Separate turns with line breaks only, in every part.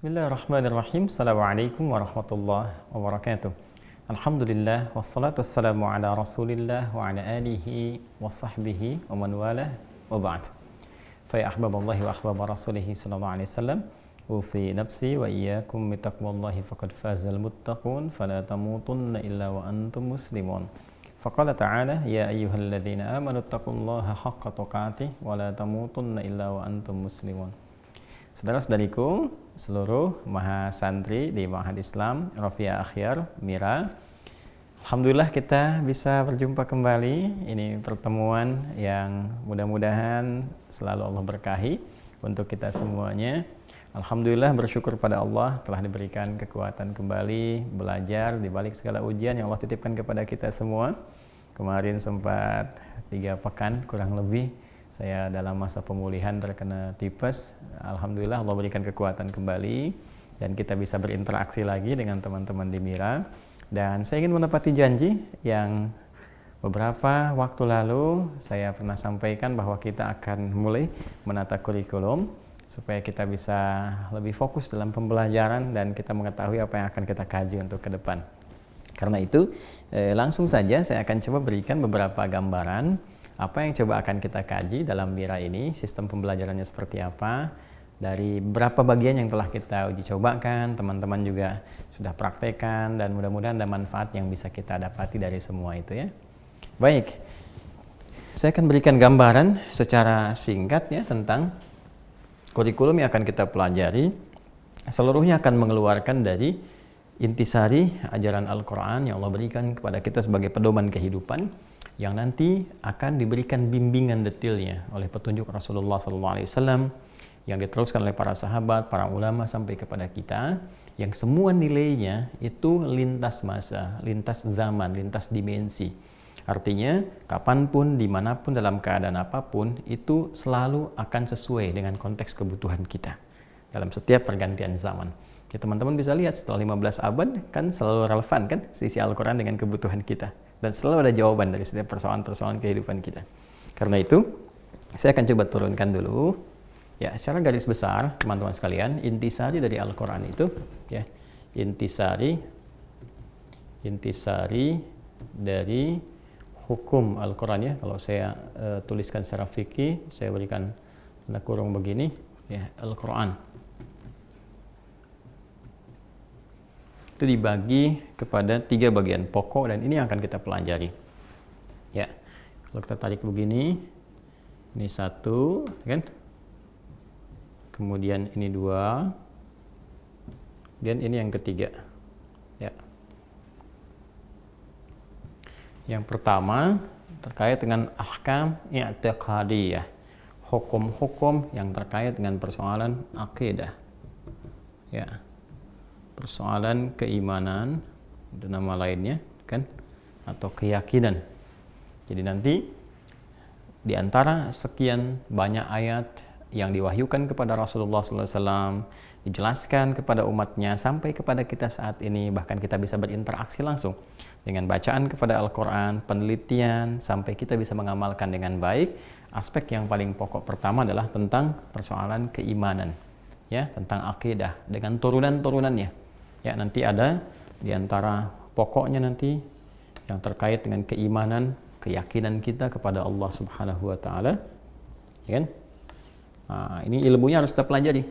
Bismillahirrahmanirrahim. Assalamualaikum warahmatullahi wabarakatuh. Alhamdulillah wassalatu wassalamu ala Rasulillah wa ala alihi wa sahbihi wa man walah wa ba'd. Fa ya ahbaballahi wa ahbaba rasulih sallallahu alaihi wasallam, usi nafsi wa iyyakum bittaqwallahi faqad fazal muttaqun fala tamutunna illa wa antum muslimun. Faqala ta'ala ya ayyuhalladzina amanu taqullaha haqqa tuqatih wa la tamutunna illa wa antum muslimun. Saudara-saudariku, seluruh mahasantri di Ma'had Islam Rafiah Akhyar Mira, alhamdulillah kita bisa berjumpa kembali. Ini pertemuan yang mudah-mudahan selalu Allah berkahi untuk kita semuanya. Alhamdulillah, bersyukur pada Allah telah diberikan kekuatan kembali belajar di balik segala ujian yang Allah titipkan kepada kita semua. Kemarin sempat 3 pekan kurang lebih saya dalam masa pemulihan terkena tipes. Alhamdulillah Allah berikan kekuatan kembali dan kita bisa berinteraksi lagi dengan teman-teman di Mira. Dan saya ingin menepati janji yang beberapa waktu lalu saya pernah sampaikan bahwa kita akan mulai menata kurikulum supaya kita bisa lebih fokus dalam pembelajaran dan kita mengetahui apa yang akan kita kaji untuk ke depan. Karena itu langsung saja saya akan coba berikan beberapa gambaran apa yang coba akan kita kaji dalam Mira ini, sistem pembelajarannya seperti apa, dari berapa bagian yang telah kita uji cobakan, teman-teman juga sudah praktekkan, dan mudah-mudahan ada manfaat yang bisa kita dapati dari semua itu ya. Baik, saya akan berikan gambaran secara singkat ya tentang kurikulum yang akan kita pelajari. Seluruhnya akan mengeluarkan dari intisari ajaran Al-Quran yang Allah berikan kepada kita sebagai pedoman kehidupan, yang nanti akan diberikan bimbingan detailnya oleh petunjuk Rasulullah SAW yang diteruskan oleh para sahabat, para ulama sampai kepada kita, yang semua nilainya itu lintas masa, lintas zaman, lintas dimensi. Artinya kapanpun, dimanapun, dalam keadaan apapun, itu selalu akan sesuai dengan konteks kebutuhan kita dalam setiap pergantian zaman. Ya, teman-teman bisa lihat setelah 15 abad kan selalu relevan kan sisi Al-Quran dengan kebutuhan kita, dan selalu ada jawaban dari setiap persoalan-persoalan kehidupan kita. Karena itu saya akan coba turunkan dulu ya secara garis besar teman-teman sekalian intisari dari Al-Quran itu ya, intisari dari hukum Al-Quran ya. Kalau saya tuliskan secara fikih, saya berikan tanda kurung begini ya, Al-Quran itu dibagi kepada 3 bagian pokok, dan ini yang akan kita pelajari ya. Kalau kita tarik begini, ini 1 kan, kemudian ini 2, dan ini yang ketiga ya. Yang pertama terkait dengan ahkam i'tiqadiyah, hukum-hukum yang terkait dengan persoalan akidah ya, persoalan keimanan, itu nama lainnya kan, atau keyakinan. Jadi nanti di antara sekian banyak ayat yang diwahyukan kepada Rasulullah SAW, dijelaskan kepada umatnya sampai kepada kita saat ini, bahkan kita bisa berinteraksi langsung dengan bacaan kepada Al-Quran, penelitian, sampai kita bisa mengamalkan dengan baik. Aspek yang paling pokok pertama adalah tentang persoalan keimanan ya, tentang akidah dengan turunan-turunannya. Ya, nanti ada di antara pokoknya nanti yang terkait dengan keimanan, keyakinan kita kepada Allah Subhanahu wa taala. Ya kan? Nah, ini ilmunya harus kita pelajari.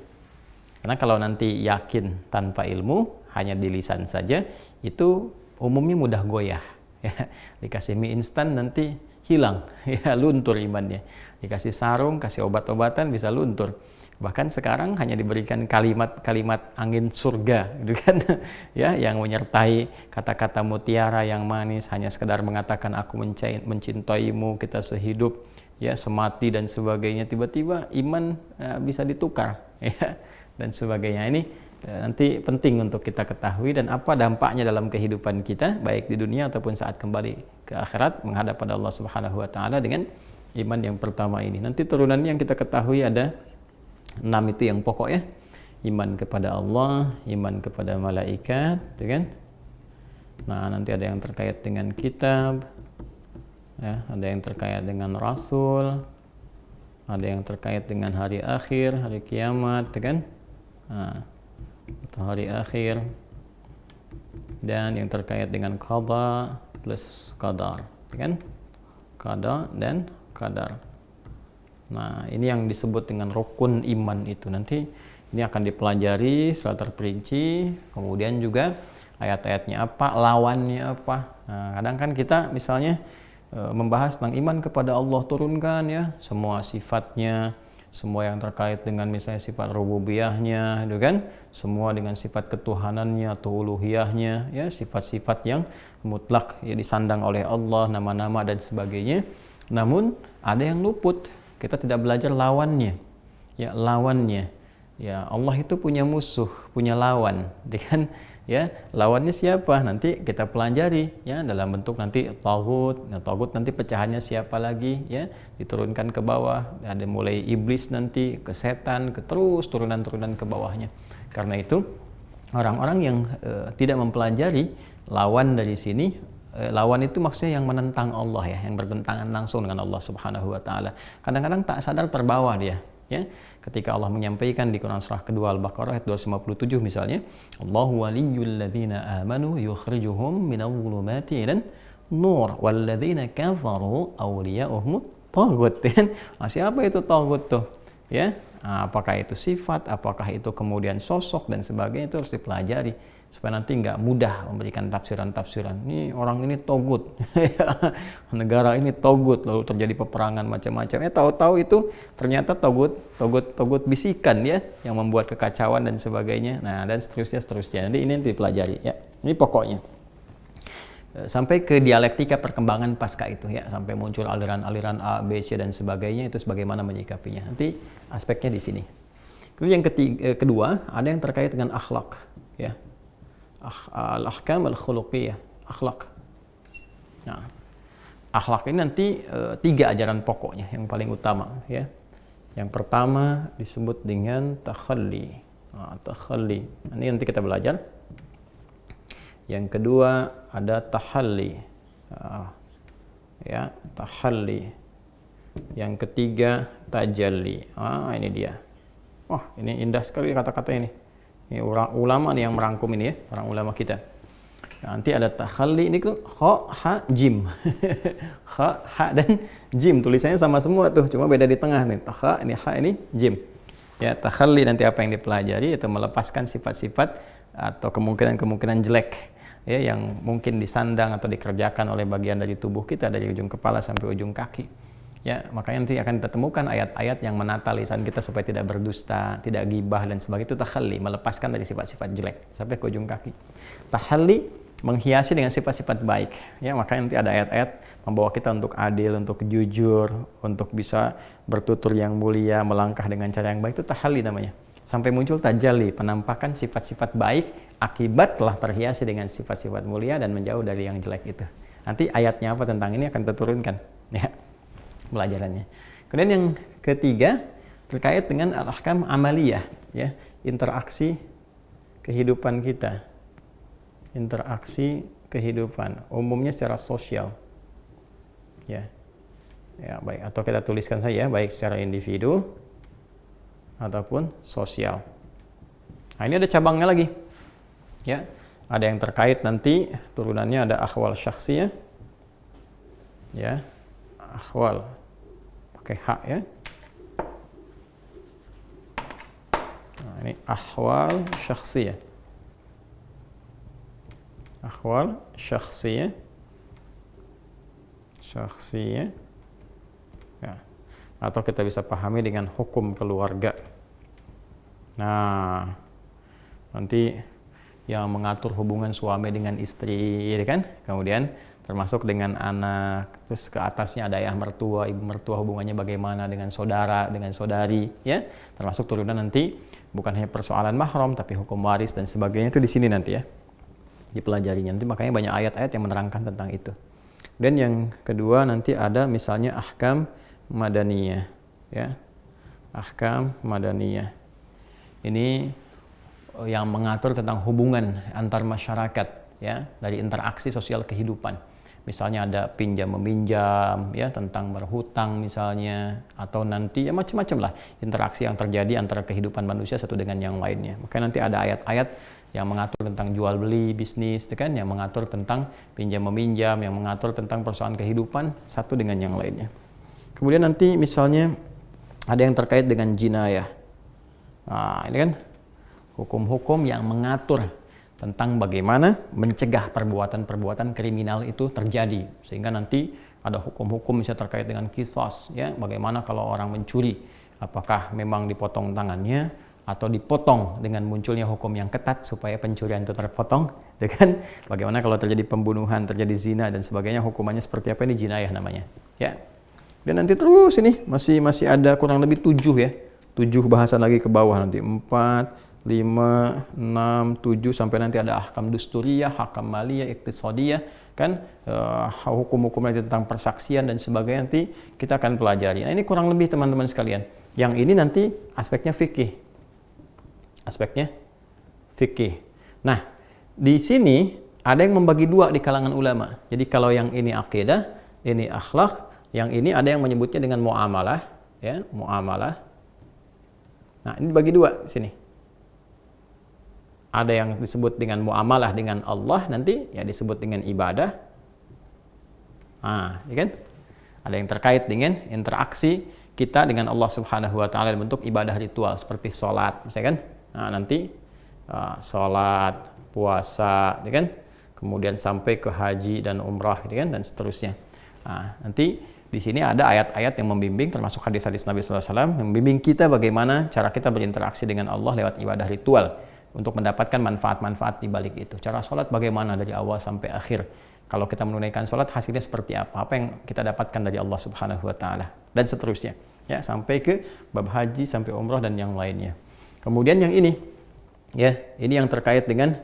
Karena kalau nanti yakin tanpa ilmu, hanya di lisan saja, itu umumnya mudah goyah. Ya, dikasih mie instan nanti hilang, ya luntur imannya. Dikasih sarung, kasih obat-obatan bisa luntur. Bahkan sekarang hanya diberikan kalimat-kalimat angin surga gitu kan ya, yang menyertai kata-kata mutiara yang manis, hanya sekedar mengatakan aku mencintaimu, kita sehidup ya, semati dan sebagainya. Tiba-tiba iman bisa ditukar ya, dan sebagainya. Ini nanti penting untuk kita ketahui, dan apa dampaknya dalam kehidupan kita baik di dunia ataupun saat kembali ke akhirat menghadap pada Allah Subhanahu wa taala dengan iman yang pertama ini. Nanti turunannya yang kita ketahui ada 6 itu yang pokok ya. Iman kepada Allah, iman kepada malaikat, gitu kan? Nah, nanti ada yang terkait dengan kitab ya, ada yang terkait dengan rasul, ada yang terkait dengan hari akhir, hari kiamat, gitu kan? Nah, atau hari akhir, dan yang terkait dengan qada plus qadar, kan? Qada dan qadar. Nah, ini yang disebut dengan rukun iman itu. Nanti ini akan dipelajari secara terperinci, kemudian juga ayat-ayatnya apa, lawannya apa. Nah, kadang kan kita misalnya membahas tentang iman kepada Allah, turunkan ya semua sifatnya, semua yang terkait dengan misalnya sifat rububiyahnya, itu kan, semua dengan sifat ketuhanannya atau uluhiyahnya, ya sifat-sifat yang mutlak ya disandang oleh Allah, nama-nama dan sebagainya. Namun ada yang luput, kita tidak belajar lawannya, ya lawannya. Ya Allah itu punya musuh, punya lawan, kan? Ya lawannya siapa? Nanti kita pelajari ya dalam bentuk nanti tagut. Nah, tagut nanti pecahannya siapa lagi ya? Diturunkan ke bawah. Ada mulai iblis nanti ke setan, ke terus turunan-turunan ke bawahnya. Karena itu orang-orang yang tidak mempelajari lawan dari sini, lawan itu maksudnya yang menentang Allah ya, yang bertentangan langsung dengan Allah Subhanahu wa taala. Kadang-kadang tak sadar terbawa dia. Ya, ketika Allah menyampaikan di Quran surah kedua Al-Baqarah ayat 257 misalnya, Allahu waliyyul ladzina amanu yukhrijuhum minadh dhulumati ilan nur wal ladzina kafaru awliya'uhum taghut. Siapa itu taghut tuh? Ya, apakah itu sifat, apakah itu kemudian sosok dan sebagainya, itu harus dipelajari supaya nanti nggak mudah memberikan tafsiran-tafsiran. Ini orang ini togut, negara ini togut, lalu terjadi peperangan macam-macam. Tahu-tahu itu ternyata togut bisikan ya, yang membuat kekacauan dan sebagainya. Nah, dan seterusnya. Nanti ini dipelajari ya. Ini pokoknya. Sampai ke dialektika perkembangan pasca itu ya, sampai muncul aliran-aliran A, B, C dan sebagainya, itu sebagaimana menyikapinya. Nanti aspeknya di sini. Kemudian yang kedua, ada yang terkait dengan akhlak ya. Al-ahkam al-khuluqiyah, akhlak. Nah, akhlak ini nanti 3 ajaran pokoknya yang paling utama ya. Yang pertama disebut dengan takhalli. Takhalli. Ini nanti kita belajar. Yang kedua ada tahalli. Ya, tahalli. Yang ketiga tajalli. Ini dia. Wah, ini indah sekali kata-kata ini. Ini ulama nih yang merangkum ini ya, orang ulama kita. Nanti ada takhalli, ini tuh kha, ha, jim. Kha, ha, dan jim. Tulisannya sama semua tuh, cuma beda di tengah nih. Takha, ini ha, ini jim. Ya, takhalli nanti apa yang dipelajari itu melepaskan sifat-sifat atau kemungkinan-kemungkinan jelek ya yang mungkin disandang atau dikerjakan oleh bagian dari tubuh kita dari ujung kepala sampai ujung kaki. Ya, makanya nanti akan kita temukan ayat-ayat yang menata lisan kita supaya tidak berdusta, tidak gibah dan sebagainya. Itu tahalli, melepaskan dari sifat-sifat jelek sampai ke ujung kaki. Tahalli menghiasi dengan sifat-sifat baik. Ya, makanya nanti ada ayat-ayat membawa kita untuk adil, untuk jujur, untuk bisa bertutur yang mulia, melangkah dengan cara yang baik. Itu tahalli namanya. Sampai muncul tajalli, penampakan sifat-sifat baik akibat telah terhiasi dengan sifat-sifat mulia dan menjauh dari yang jelek itu. Nanti ayatnya apa tentang ini akan kita turunkan. Ya. Pelajarannya. Kemudian yang ketiga terkait dengan al-ahkam amaliyah ya, interaksi kehidupan kita. Interaksi kehidupan umumnya secara sosial. Ya. Ya, baik, atau kita tuliskan saja baik secara individu ataupun sosial. Nah, ini ada cabangnya lagi. Ya. Ada yang terkait nanti turunannya ada akhwal syakhsiyah. Ya. Akhwal pakai hak ya. Nah, ini ahwal syakhsiyah. Ahwal syakhsiyah. Ya. Atau kita bisa pahami dengan hukum keluarga. Nah, nanti yang mengatur hubungan suami dengan istri, kan? Kemudian termasuk dengan anak, terus ke atasnya ada ayah mertua, ibu mertua, hubungannya bagaimana dengan saudara, dengan saudari, ya, termasuk turunan nanti bukan hanya persoalan mahram tapi hukum waris dan sebagainya itu di sini nanti ya dipelajarinya. Nanti makanya banyak ayat-ayat yang menerangkan tentang itu. Dan yang kedua nanti ada misalnya ahkam madaniyah, ya, ahkam madaniyah. Ini yang mengatur tentang hubungan antar masyarakat, ya, dari interaksi sosial kehidupan. Misalnya ada pinjam meminjam, ya, tentang berhutang misalnya, atau nanti ya macam-macam lah interaksi yang terjadi antara kehidupan manusia satu dengan yang lainnya. Maka nanti ada ayat-ayat yang mengatur tentang jual beli bisnis, kan, yang mengatur tentang pinjam meminjam, yang mengatur tentang persoalan kehidupan satu dengan yang lainnya. Kemudian nanti misalnya ada yang terkait dengan jinayah. Nah, ini kan hukum-hukum yang mengatur tentang bagaimana mencegah perbuatan-perbuatan kriminal itu terjadi, sehingga nanti ada hukum-hukum misalnya terkait dengan qisas, ya, bagaimana kalau orang mencuri, apakah memang dipotong tangannya atau dipotong dengan munculnya hukum yang ketat supaya pencurian itu terpotong, ya kan? Bagaimana kalau terjadi pembunuhan, terjadi zina dan sebagainya, hukumannya seperti apa, ini jinayah namanya, ya. Dan nanti terus ini masih ada kurang lebih 7 bahasan lagi ke bawah, nanti 4, 5, 6, 7 sampai nanti ada ahkam dusturiyah, ahkam maliyah, iktisadiyah, kan, hukum-hukum tentang persaksian dan sebagainya nanti kita akan pelajari. Nah, ini kurang lebih teman-teman sekalian. Yang ini nanti aspeknya fikih. Aspeknya fikih. Nah, di sini ada yang membagi dua di kalangan ulama. Jadi kalau yang ini akidah, ini akhlak, yang ini ada yang menyebutnya dengan muamalah, ya, muamalah. Nah, ini dibagi dua di sini. Ada yang disebut dengan muamalah dengan Allah, nanti ya disebut dengan ibadah. Nah, ya kan? Ada yang terkait dengan interaksi kita dengan Allah Subhanahu wa taala bentuk ibadah ritual seperti sholat, misalnya kan? Nah, nanti sholat, puasa, ya kan? Kemudian sampai ke haji dan umrah, ya kan? Dan seterusnya. Nah, nanti di sini ada ayat-ayat yang membimbing, termasuk hadis-hadis Nabi sallallahu alaihi wasallam, membimbing kita bagaimana cara kita berinteraksi dengan Allah lewat ibadah ritual untuk mendapatkan manfaat-manfaat di balik itu. Cara sholat bagaimana dari awal sampai akhir. Kalau kita menunaikan sholat, hasilnya seperti apa? Apa yang kita dapatkan dari Allah Subhanahu wa taala dan seterusnya. Ya, sampai ke bab haji, sampai umrah dan yang lainnya. Kemudian yang ini, ya, ini yang terkait dengan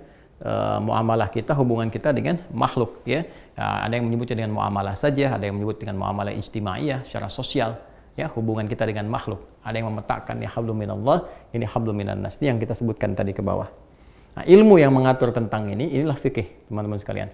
muamalah kita, hubungan kita dengan makhluk, ya. Ada yang menyebutnya dengan muamalah saja, ada yang menyebut dengan muamalah ijtimaiyah secara sosial, ya, hubungan kita dengan makhluk. Ada yang memetakan ya hablum minallah, ini hablum minan nas, ini yang kita sebutkan tadi ke bawah. Nah, ilmu yang mengatur tentang inilah fikih, teman-teman sekalian.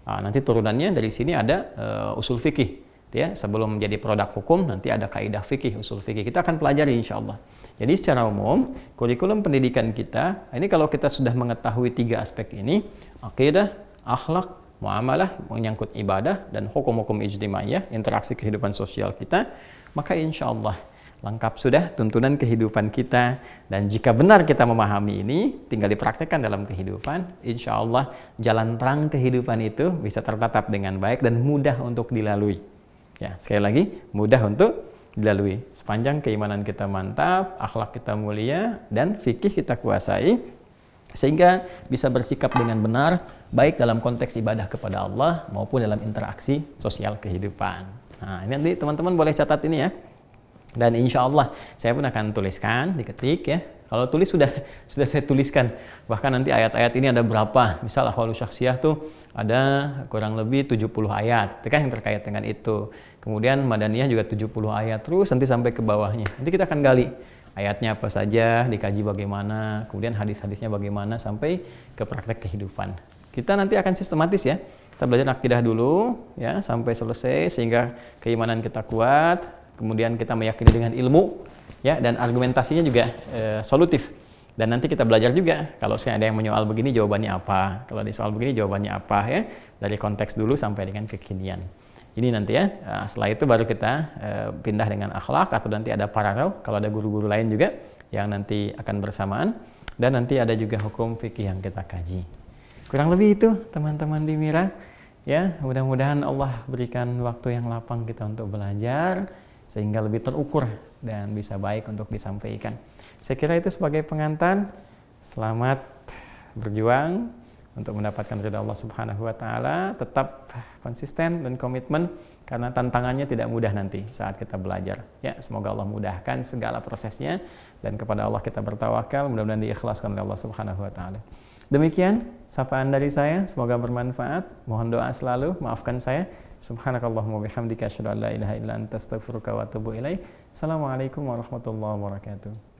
Nah, nanti turunannya dari sini ada usul fikih, ya. Sebelum menjadi produk hukum, nanti ada kaidah fikih, usul fikih. Kita akan pelajari insyaallah. Jadi secara umum, kurikulum pendidikan kita, ini kalau kita sudah mengetahui 3 aspek ini, akidah, akhlak, muamalah, menyangkut ibadah, dan hukum-hukum ijtimaiyah, interaksi kehidupan sosial kita, maka insya Allah lengkap sudah tuntunan kehidupan kita. Dan jika benar kita memahami ini, tinggal dipraktekkan dalam kehidupan, insya Allah jalan terang kehidupan itu bisa tertatap dengan baik dan mudah untuk dilalui. Ya, sekali lagi, mudah untuk dilalui. Sepanjang keimanan kita mantap, akhlak kita mulia, dan fikih kita kuasai, sehingga bisa bersikap dengan benar, baik dalam konteks ibadah kepada Allah maupun dalam interaksi sosial kehidupan. Nah, ini nanti teman-teman boleh catat ini ya. Dan insya Allah saya pun akan tuliskan, diketik ya. Kalau tulis sudah saya tuliskan. Bahkan nanti ayat-ayat ini ada berapa. Misal ahwalus syakhsiyah tuh ada kurang lebih 70 ayat, kan, yang terkait dengan itu. Kemudian madaniyah juga 70 ayat, terus nanti sampai ke bawahnya. Nanti kita akan gali ayatnya apa saja, dikaji bagaimana, kemudian hadis-hadisnya bagaimana sampai ke praktek kehidupan. Kita nanti akan sistematis ya. Kita belajar akidah dulu ya sampai selesai sehingga keimanan kita kuat. Kemudian kita meyakini dengan ilmu, ya, dan argumentasinya juga solutif. Dan nanti kita belajar juga kalau ada yang menyoal begini jawabannya apa, kalau ada soal begini jawabannya apa, ya, dari konteks dulu sampai dengan kekinian. Ini nanti ya. Setelah itu baru kita pindah dengan akhlak, atau nanti ada paralel kalau ada guru-guru lain juga yang nanti akan bersamaan, dan nanti ada juga hukum fikih yang kita kaji. Kurang lebih itu teman-teman di Mira. Ya, mudah-mudahan Allah berikan waktu yang lapang kita untuk belajar, sehingga lebih terukur dan bisa baik untuk disampaikan. Saya kira itu sebagai pengantar. Selamat berjuang untuk mendapatkan ridha Allah Subhanahu wa taala. Tetap konsisten dan komitmen karena tantangannya tidak mudah nanti saat kita belajar. Ya, semoga Allah mudahkan segala prosesnya dan kepada Allah kita bertawakal, mudah-mudahan diikhlaskan oleh Allah Subhanahu wa taala. Demikian sapaan dari saya, semoga bermanfaat. Mohon doa selalu, maafkan saya. Subhanakallahumma bihamdika asyhadu an la ilaha illa anta astaghfiruka wa atubu ilaik. Assalamualaikum warahmatullahi wabarakatuh.